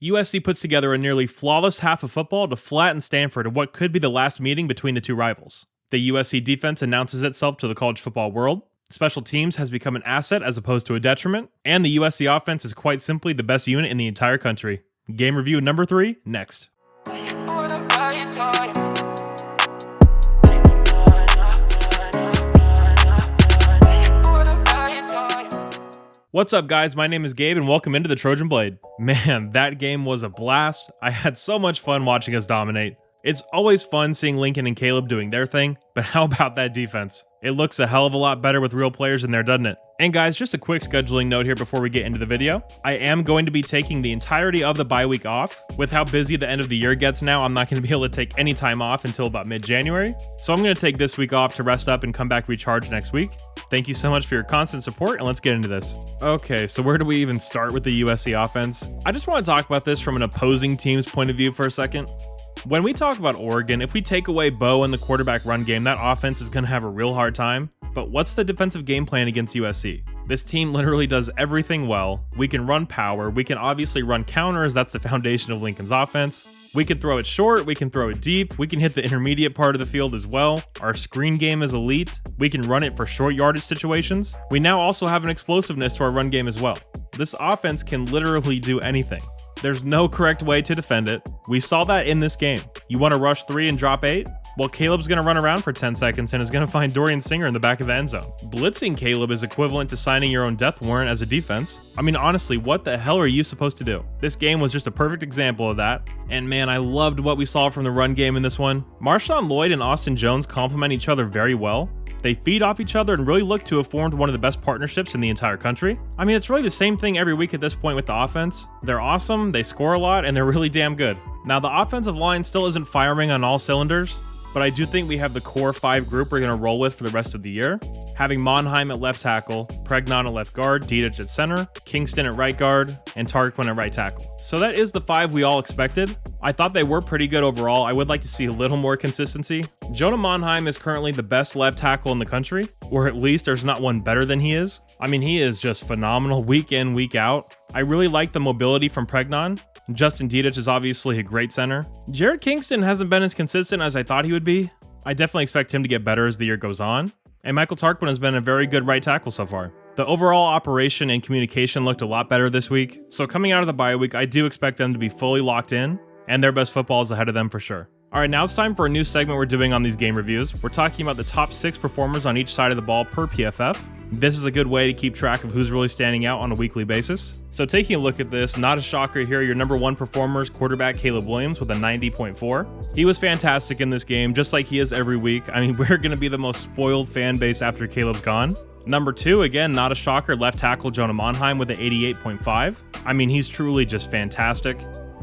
USC puts together a nearly flawless half of football to flatten Stanford in what could be the last meeting between the two rivals. The USC defense announces itself to the college football world. Special teams has become an asset as opposed to a detriment. And the USC offense is quite simply the best unit in the entire country. Game review number 3, next. What's up, guys? My name is Gabe and welcome into the Trojan Blade. Man, that game was a blast. I had so much fun watching us dominate. It's always fun seeing Lincoln and Caleb doing their thing, but how about that defense? It looks a hell of a lot better with real players in there, doesn't it? And guys, just a quick scheduling note here before we get into the video. I am going to be taking the entirety of the bye week off. With how busy the end of the year gets now, I'm not going to be able to take any time off until about mid-January. So I'm going to take this week off to rest up and come back recharged next week. Thank you so much for your constant support, and let's get into this. Okay, so where do we even start with the USC offense? I just want to talk about this from an opposing team's point of view for a second. When we talk about Oregon, if we take away Bo and the quarterback run game, that offense is going to have a real hard time. But what's the defensive game plan against USC? This team literally does everything well. We can run power. We can obviously run counters. That's the foundation of Lincoln's offense. We can throw it short. We can throw it deep. We can hit the intermediate part of the field as well. Our screen game is elite. We can run it for short yardage situations. We now also have an explosiveness to our run game as well. This offense can literally do anything. There's no correct way to defend it. We saw that in this game. You want to rush 3 and drop 8? Well, Caleb's going to run around for 10 seconds and is going to find Dorian Singer in the back of the end zone. Blitzing Caleb is equivalent to signing your own death warrant as a defense. I mean, honestly, what the hell are you supposed to do? This game was just a perfect example of that. And man, I loved what we saw from the run game in this one. Marshawn Lloyd and Austin Jones complement each other very well. They feed off each other and really look to have formed one of the best partnerships in the entire country. I mean, it's really the same thing every week at this point with the offense. They're awesome, they score a lot, and they're really damn good. Now, the offensive line still isn't firing on all cylinders, but I do think we have the core 5 group we're going to roll with for the rest of the year. Having Monheim at left tackle, Pregnon at left guard, Dietich at center, Kingston at right guard, and Tarquin at right tackle. So that is the 5 we all expected. I thought they were pretty good overall. I would like to see a little more consistency. Jonah Monheim is currently the best left tackle in the country, or at least there's not one better than he is. I mean, he is just phenomenal week in, week out. I really like the mobility from Pregnon. Justin Dietich is obviously a great center. Jared Kingston hasn't been as consistent as I thought he would be. I definitely expect him to get better as the year goes on. And Michael Tarquin has been a very good right tackle so far. The overall operation and communication looked a lot better this week. So coming out of the bye week, I do expect them to be fully locked in, and their best football is ahead of them for sure. Alright, now it's time for a new segment we're doing on these game reviews. We're talking about the top 6 performers on each side of the ball per PFF. This is a good way to keep track of who's really standing out on a weekly basis. So taking a look at this, not a shocker here, your number 1 performer is quarterback Caleb Williams with a 90.4. He was fantastic in this game, just like he is every week. I mean, we're going to be the most spoiled fan base after Caleb's gone. Number 2, again, not a shocker, left tackle Jonah Monheim with an 88.5. I mean, he's truly just fantastic.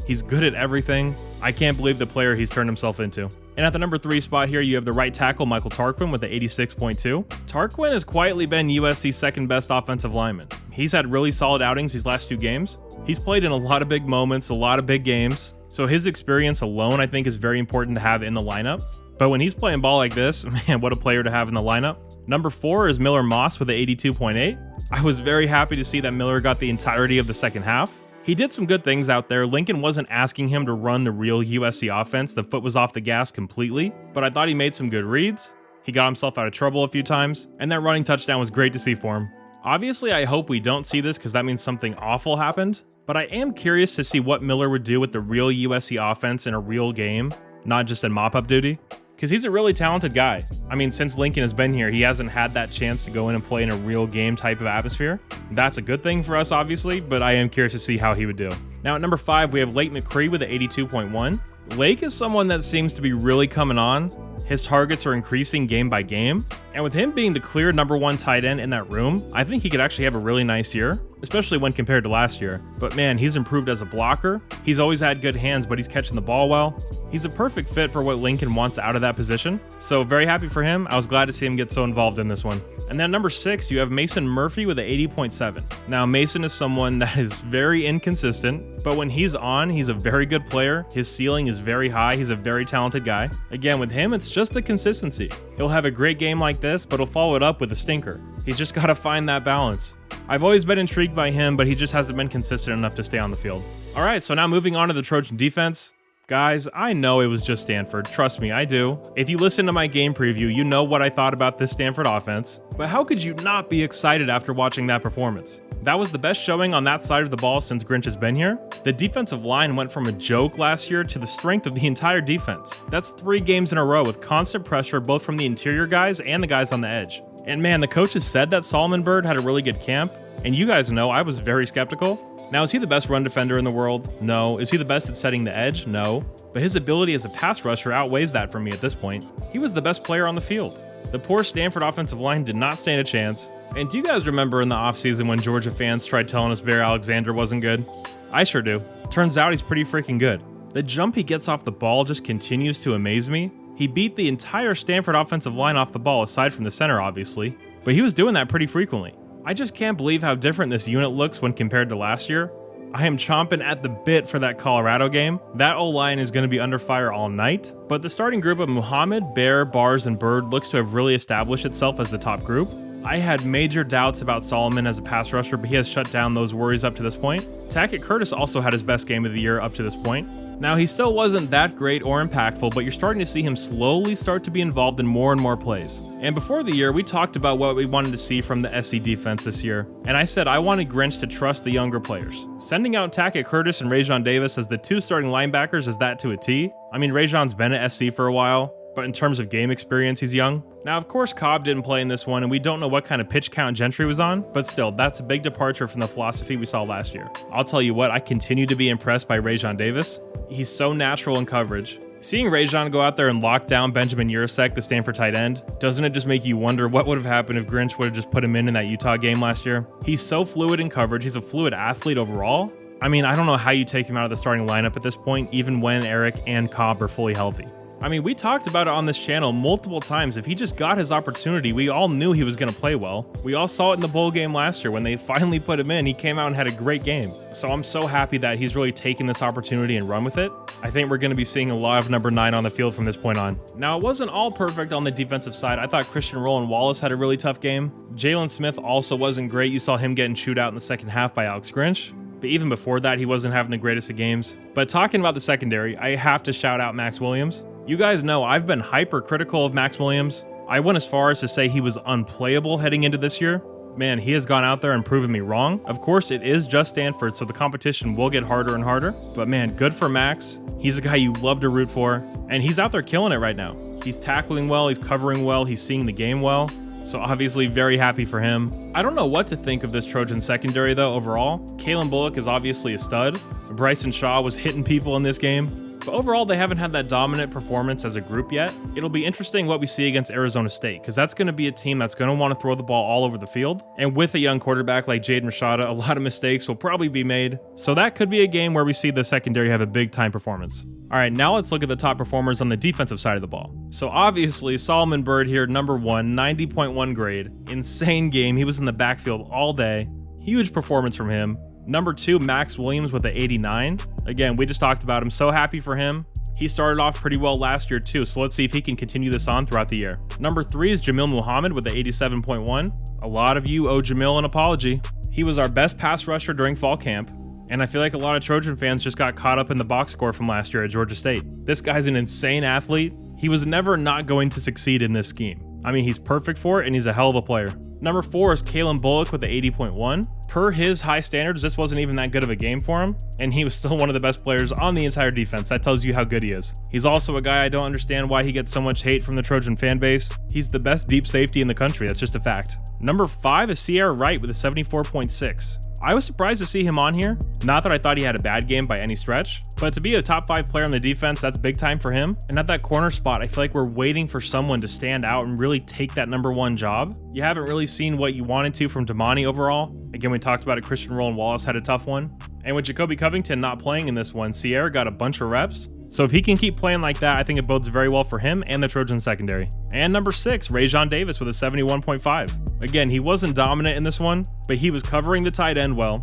He's good at everything. I can't believe the player he's turned himself into. And at the number 3 spot here, you have the right tackle, Michael Tarquin, with the 86.2. Tarquin has quietly been USC's second best offensive lineman. He's had really solid outings these last 2 games. He's played in a lot of big moments, a lot of big games. So his experience alone, I think, is very important to have in the lineup. But when he's playing ball like this, man, what a player to have in the lineup. Number 4 is Miller Moss with the 82.8. I was very happy to see that Miller got the entirety of the second half. He did some good things out there. Lincoln wasn't asking him to run the real USC offense. The foot was off the gas completely, but I thought he made some good reads. He got himself out of trouble a few times, and that running touchdown was great to see for him. Obviously, I hope we don't see this because that means something awful happened, but I am curious to see what Miller would do with the real USC offense in a real game, not just in mop-up duty. Because he's a really talented guy. I mean, since Lincoln has been here, he hasn't had that chance to go in and play in a real game type of atmosphere. That's a good thing for us, obviously, but I am curious to see how he would do. Now at number 5, we have Lake McCree with an 82.1. Lake is someone that seems to be really coming on. His targets are increasing game by game, and with him being the clear number 1 tight end in that room, I think he could actually have a really nice year, especially when compared to last year. But man, he's improved as a blocker. He's always had good hands, but he's catching the ball well. He's a perfect fit for what Lincoln wants out of that position. So very happy for him. I was glad to see him get so involved in this one. And then number 6, you have Mason Murphy with an 80.7. Now Mason is someone that is very inconsistent, but when he's on, he's a very good player. His ceiling is very high. He's a very talented guy. Again, with him, it's just the consistency. He'll have a great game like this, but he'll follow it up with a stinker. He's just got to find that balance. I've always been intrigued by him, but he just hasn't been consistent enough to stay on the field. All right, so now moving on to the Trojan defense. Guys, I know it was just Stanford. Trust me, I do. If you listen to my game preview, you know what I thought about this Stanford offense. But how could you not be excited after watching that performance? That was the best showing on that side of the ball since Grinch has been here. The defensive line went from a joke last year to the strength of the entire defense. That's 3 games in a row with constant pressure both from the interior guys and the guys on the edge. And man, the coaches said that Solomon Byrd had a really good camp, and you guys know I was very skeptical. Now, is he the best run defender in the world? No. Is he the best at setting the edge? No. But his ability as a pass rusher outweighs that for me at this point. He was the best player on the field. The poor Stanford offensive line did not stand a chance. And do you guys remember in the offseason when Georgia fans tried telling us Bear Alexander wasn't good? I sure do. Turns out he's pretty freaking good. The jump he gets off the ball just continues to amaze me. He beat the entire Stanford offensive line off the ball aside from the center, obviously, but he was doing that pretty frequently. I just can't believe how different this unit looks when compared to last year. I am chomping at the bit for that Colorado game. That O-line is going to be under fire all night, but the starting group of Muhammad, Bear, Bars, and Byrd looks to have really established itself as the top group. I had major doubts about Solomon as a pass rusher, but he has shut down those worries up to this point. Tackett Curtis also had his best game of the year up to this point. Now, he still wasn't that great or impactful, but you're starting to see him slowly start to be involved in more and more plays. And before the year, we talked about what we wanted to see from the SC defense this year, and I said I wanted Grinch to trust the younger players. Sending out Tackett Curtis and Rajon Davis as the 2 starting linebackers is that to a T. I mean, Rajon's been at SC for a while, but in terms of game experience, he's young. Now, of course, Cobb didn't play in this one, and we don't know what kind of pitch count Gentry was on, but still, that's a big departure from the philosophy we saw last year. I'll tell you what, I continue to be impressed by Rajon Davis. He's so natural in coverage. Seeing Rajon go out there and lock down Benjamin Urasek, the Stanford tight end, doesn't it just make you wonder what would have happened if Grinch would have just put him in that Utah game last year? He's so fluid in coverage, he's a fluid athlete overall. I mean, I don't know how you take him out of the starting lineup at this point, even when Eric and Cobb are fully healthy. I mean, we talked about it on this channel multiple times. If he just got his opportunity, we all knew he was going to play well. We all saw it in the bowl game last year when they finally put him in. He came out and had a great game. So I'm so happy that he's really taken this opportunity and run with it. I think we're going to be seeing a lot of number 9 on the field from this point on. Now, it wasn't all perfect on the defensive side. I thought Christian Roland Wallace had a really tough game. Jalen Smith also wasn't great. You saw him getting chewed out in the second half by Alex Grinch. But even before that, he wasn't having the greatest of games. But talking about the secondary, I have to shout out Max Williams. You guys know I've been hypercritical of Max Williams. I went as far as to say he was unplayable heading into this year. Man, he has gone out there and proven me wrong. Of course, it is just Stanford, so the competition will get harder and harder. But man, good for Max. He's a guy you love to root for, and he's out there killing it right now. He's tackling well, he's covering well, he's seeing the game well. So obviously very happy for him. I don't know what to think of this Trojan secondary though overall. Kalen Bullock is obviously a stud. Bryson Shaw was hitting people in this game. But overall, they haven't had that dominant performance as a group yet. It'll be interesting what we see against Arizona State, because that's going to be a team that's going to want to throw the ball all over the field. And with a young quarterback like Jaden Rashada, a lot of mistakes will probably be made. So that could be a game where we see the secondary have a big time performance. All right, now let's look at the top performers on the defensive side of the ball. So obviously, Solomon Byrd here, number 1, 90.1 grade. Insane game. He was in the backfield all day. Huge performance from him. Number 2, Max Williams with an 89. Again, we just talked about him. So happy for him. He started off pretty well last year too, so let's see if he can continue this on throughout the year. Number 3 is Jamil Muhammad with an 87.1. A lot of you owe Jamil an apology. He was our best pass rusher during fall camp, and I feel like a lot of Trojan fans just got caught up in the box score from last year at Georgia State. This guy's an insane athlete. He was never not going to succeed in this scheme. I mean, he's perfect for it, and he's a hell of a player. Number 4 is Kalen Bullock with an 80.1. Per his high standards, this wasn't even that good of a game for him, and he was still one of the best players on the entire defense. That tells you how good he is. He's also a guy I don't understand why he gets so much hate from the Trojan fan base. He's the best deep safety in the country. That's just a fact. Number 5 is Sierra Wright with a 74.6. I was surprised to see him on here. Not that I thought he had a bad game by any stretch, but to be a top 5 player on the defense, that's big time for him. And at that corner spot, I feel like we're waiting for someone to stand out and really take that number 1 job. You haven't really seen what you wanted to from Damani overall. Again, we talked about it. Christian Roland Wallace had a tough one. And with Jacoby Covington not playing in this one, Sierra got a bunch of reps. So if he can keep playing like that, I think it bodes very well for him and the Trojan secondary. And number 6, Rajon Davis with a 71.5. Again, he wasn't dominant in this one, but he was covering the tight end well.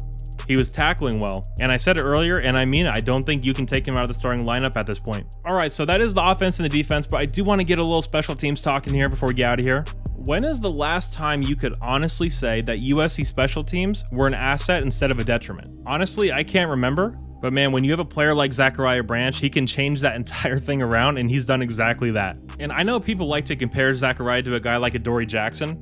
He was tackling well. And I said it earlier, and I mean it, I don't think you can take him out of the starting lineup at this point. All right, so that is the offense and the defense, but I do want to get a little special teams talking here before we get out of here. When is the last time you could honestly say that USC special teams were an asset instead of a detriment? Honestly, I can't remember. But man, when you have a player like Zachariah Branch, he can change that entire thing around, and he's done exactly that. And I know people like to compare Zachariah to a guy like Adoree Jackson,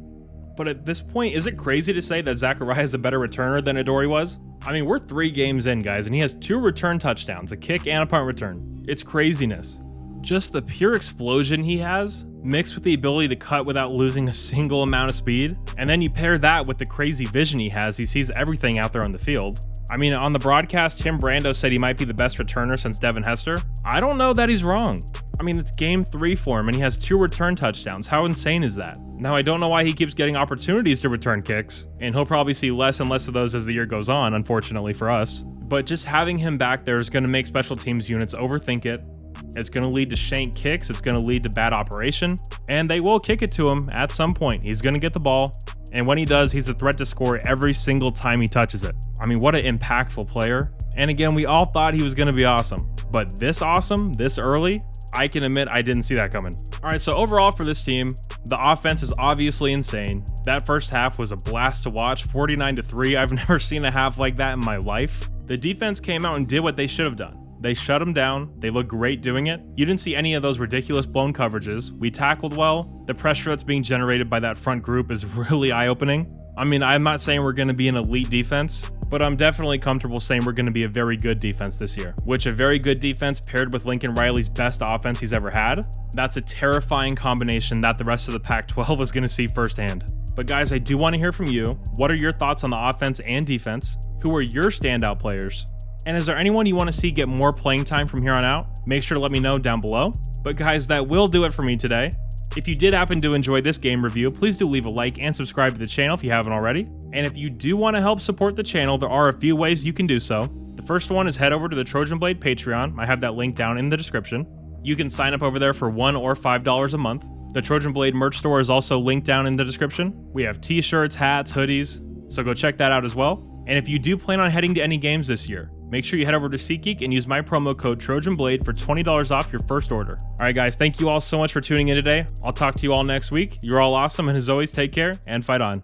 but at this point, is it crazy to say that Zachariah is a better returner than Adoree was? I mean, we're 3 games in, guys, and he has 2 return touchdowns, a kick and a punt return. It's craziness. Just the pure explosion he has, mixed with the ability to cut without losing a single amount of speed, and then you pair that with the crazy vision he has, he sees everything out there on the field. I mean, on the broadcast, Tim Brando said he might be the best returner since Devin Hester. I don't know that he's wrong. I mean, it's game 3 for him, and he has 2 return touchdowns. How insane is that? Now, I don't know why he keeps getting opportunities to return kicks, and he'll probably see less and less of those as the year goes on, unfortunately for us. But just having him back there is going to make special teams units overthink it. It's going to lead to shank kicks, it's going to lead to bad operation, and they will kick it to him at some point. He's going to get the ball, and when he does, he's a threat to score every single time he touches it. I mean, what an impactful player. And again, we all thought he was going to be awesome, but this awesome, this early, I can admit I didn't see that coming. All right, so overall for this team, the offense is obviously insane. That first half was a blast to watch, 49-3. I've never seen a half like that in my life. The defense came out and did what they should have done. They shut them down. They look great doing it. You didn't see any of those ridiculous blown coverages. We tackled well. The pressure that's being generated by that front group is really eye-opening. I mean, I'm not saying we're going to be an elite defense, but I'm definitely comfortable saying we're going to be a very good defense this year, which a very good defense paired with Lincoln Riley's best offense he's ever had, that's a terrifying combination that the rest of the Pac-12 is going to see firsthand. But guys, I do want to hear from you. What are your thoughts on the offense and defense? Who are your standout players? And is there anyone you want to see get more playing time from here on out? Make sure to let me know down below. But guys, that will do it for me today. If you did happen to enjoy this game review, please do leave a like and subscribe to the channel if you haven't already. And if you do want to help support the channel, there are a few ways you can do so. The first one is head over to the Trojan Blade Patreon. I have that link down in the description. You can sign up over there for $1 or $5 a month. The Trojan Blade merch store is also linked down in the description. We have t-shirts, hats, hoodies, so go check that out as well. And if you do plan on heading to any games this year, make sure you head over to SeatGeek and use my promo code TrojanBlade for $20 off your first order. All right, guys, thank you all so much for tuning in today. I'll talk to you all next week. You're all awesome, and as always, take care and fight on.